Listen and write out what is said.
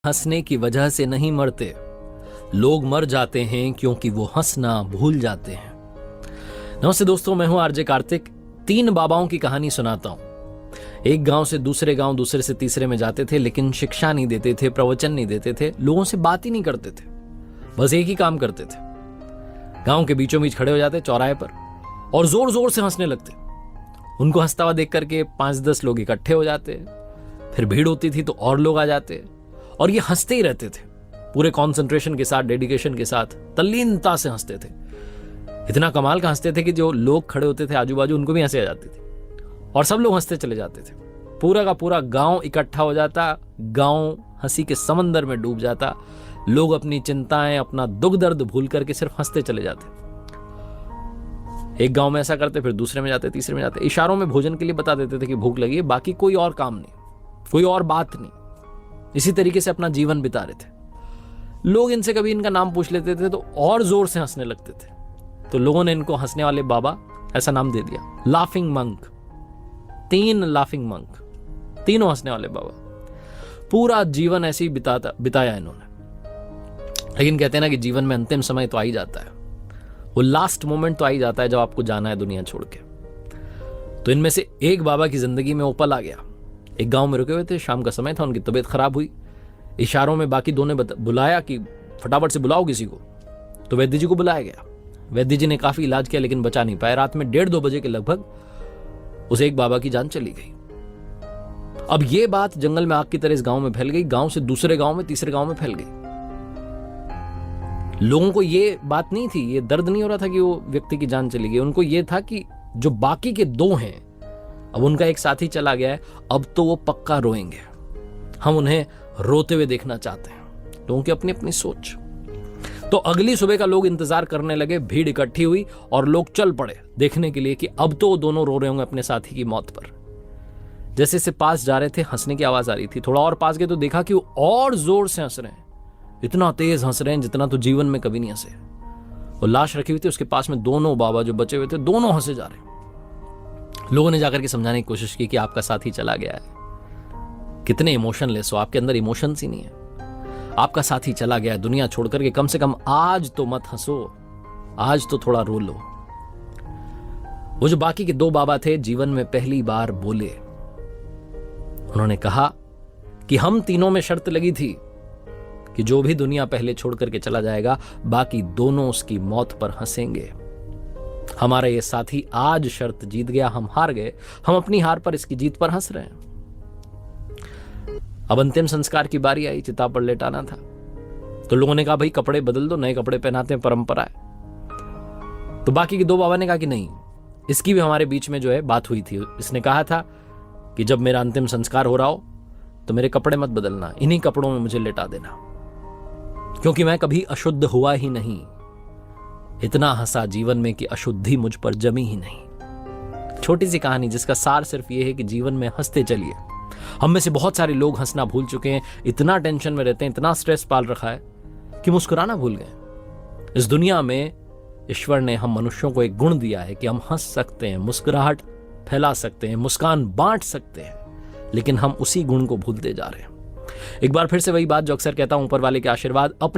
हंसने की वजह से नहीं मरते, लोग मर जाते हैं क्योंकि वो हंसना भूल जाते हैं। नमस्ते दोस्तों, मैं हूं आरजे कार्तिक। 3 बाबाओं की कहानी सुनाता हूं। एक गांव से दूसरे गांव, दूसरे से तीसरे में जाते थे, लेकिन शिक्षा नहीं देते थे, प्रवचन नहीं देते थे, लोगों से बात ही नहीं करते थे, बस एक ही काम करते थे। गांव के बीचों बीच खड़े हो जाते चौराहे पर और जोर जोर से हंसने लगते। उनको हंसता हुआ देख करके 5-10 लोग इकट्ठे हो जाते, फिर भीड़ होती थी तो और लोग आ जाते और ये हंसते ही रहते थे, पूरे कॉन्सेंट्रेशन के साथ, डेडिकेशन के साथ, तल्लीनता से हंसते थे। इतना कमाल का हंसते थे कि जो लोग खड़े होते थे आजू बाजू, उनको भी हंसी आ जाती थी और सब लोग हंसते चले जाते थे। पूरा का पूरा गांव इकट्ठा हो जाता, गांव हंसी के समंदर में डूब जाता। लोग अपनी चिंताएं, अपना दुख दर्द भूल करके सिर्फ हंसते चले जाते। एक गांव में ऐसा करते, फिर दूसरे में जाते, तीसरे में जाते, इशारों में भोजन के लिए बता देते थे कि भूख लगी है, बाकी कोई और काम नहीं, कोई और बात नहीं। इसी तरीके से अपना जीवन बिता रहे थे। लोग इनसे कभी इनका नाम पूछ लेते थे तो और जोर से हंसने लगते थे। तो लोगों ने इनको हंसने वाले बाबा ऐसा नाम दे दिया, लाफिंग मंक। 3 लाफिंग मंक, तीनों हंसने वाले बाबा। पूरा जीवन ऐसे ही बिताया इन्होंने। लेकिन कहते हैं ना कि जीवन में अंतिम समय तो आ ही जाता है, वो लास्ट मोमेंट तो आ ही जाता है जब आपको जाना है दुनिया छोड़ के। तो इनमें से एक बाबा की जिंदगी में ओपल आ गया। एक गांव में रुके हुए थे, शाम का समय था, उनकी तबीयत खराब हुई। इशारों में बाकी 2 ने बुलाया कि फटाफट से बुलाओ किसी को। तो वैद्य जी को बुलाया गया। वैद्य जी ने काफी इलाज किया लेकिन बचा नहीं पाए। रात में 1:30-2 बजे के लगभग उस एक बाबा की जान चली गई। अब ये बात जंगल में आग की तरह इस गांव में फैल गई। गांव से दूसरे गांव में, तीसरे गांव में फैल गई। लोगों को ये बात नहीं थी, ये दर्द नहीं हो रहा था कि वो व्यक्ति की जान चली गई। उनको ये था कि जो बाकी के 2 हैं, अब उनका एक साथी चला गया है, अब तो वो पक्का रोएंगे। हम उन्हें रोते हुए देखना चाहते हैं। लोगों की अपनी अपनी सोच। तो अगली सुबह का लोग इंतजार करने लगे। भीड़ इकट्ठी हुई और लोग चल पड़े देखने के लिए कि अब तो वो दोनों रो रहे होंगे अपने साथी की मौत पर। जैसे से पास जा रहे थे, हंसने की आवाज आ रही थी। थोड़ा और पास गए तो देखा कि वो और जोर से हंस रहे हैं। इतना तेज हंस रहे हैं जितना तो जीवन में कभी नहीं हंसे। वो लाश रखी हुई थी, उसके पास में दोनों बाबा जो बचे हुए थे, दोनों हंसे जा रहे। लोगों ने जाकर के समझाने की कोशिश की कि आपका साथी चला गया है, कितने इमोशनलेस हो, आपके अंदर इमोशंस ही नहीं है। आपका साथी चला गया है दुनिया छोड़कर के, कम से कम आज तो मत हंसो, आज तो थोड़ा रो लो। वो जो बाकी के 2 बाबा थे, जीवन में पहली बार बोले। उन्होंने कहा कि हम तीनों में शर्त लगी थी कि जो भी दुनिया पहले छोड़ करके चला जाएगा, बाकी दोनों उसकी मौत पर हंसेंगे। हमारा ये साथी आज शर्त जीत गया, हम हार गए। हम अपनी हार पर, इसकी जीत पर हंस रहे हैं। अब अंतिम संस्कार की बारी आई, चिता पर लेटाना था। तो लोगों ने कहा भाई कपड़े बदल दो, नए कपड़े पहनाते हैं, परंपरा है। तो बाकी के 2 बाबा ने कहा कि नहीं, इसकी भी हमारे बीच में जो है बात हुई थी। इसने कहा था कि जब मेरा अंतिम संस्कार हो रहा हो तो मेरे कपड़े मत बदलना, इन्हीं कपड़ों में मुझे लेटा देना, क्योंकि मैं कभी अशुद्ध हुआ ही नहीं। इतना हंसा जीवन में कि अशुद्धि मुझ पर जमी ही नहीं। छोटी सी कहानी जिसका सार सिर्फ यह है कि जीवन में हंसते चलिए। हम में से बहुत सारे लोग हंसना भूल चुके हैं, इतना टेंशन में रहते हैं, इतना स्ट्रेस पाल रखा है कि मुस्कुराना भूल गए। इस दुनिया में ईश्वर ने हम मनुष्यों को एक गुण दिया है कि हम हंस सकते हैं, मुस्कुराहट फैला सकते हैं, मुस्कान बांट सकते हैं, लेकिन हम उसी गुण को भूलते जा रहे हैं। एक बार फिर से वही बात जो अक्सर कहता हूं, ऊपर वाले के आशीर्वाद अपने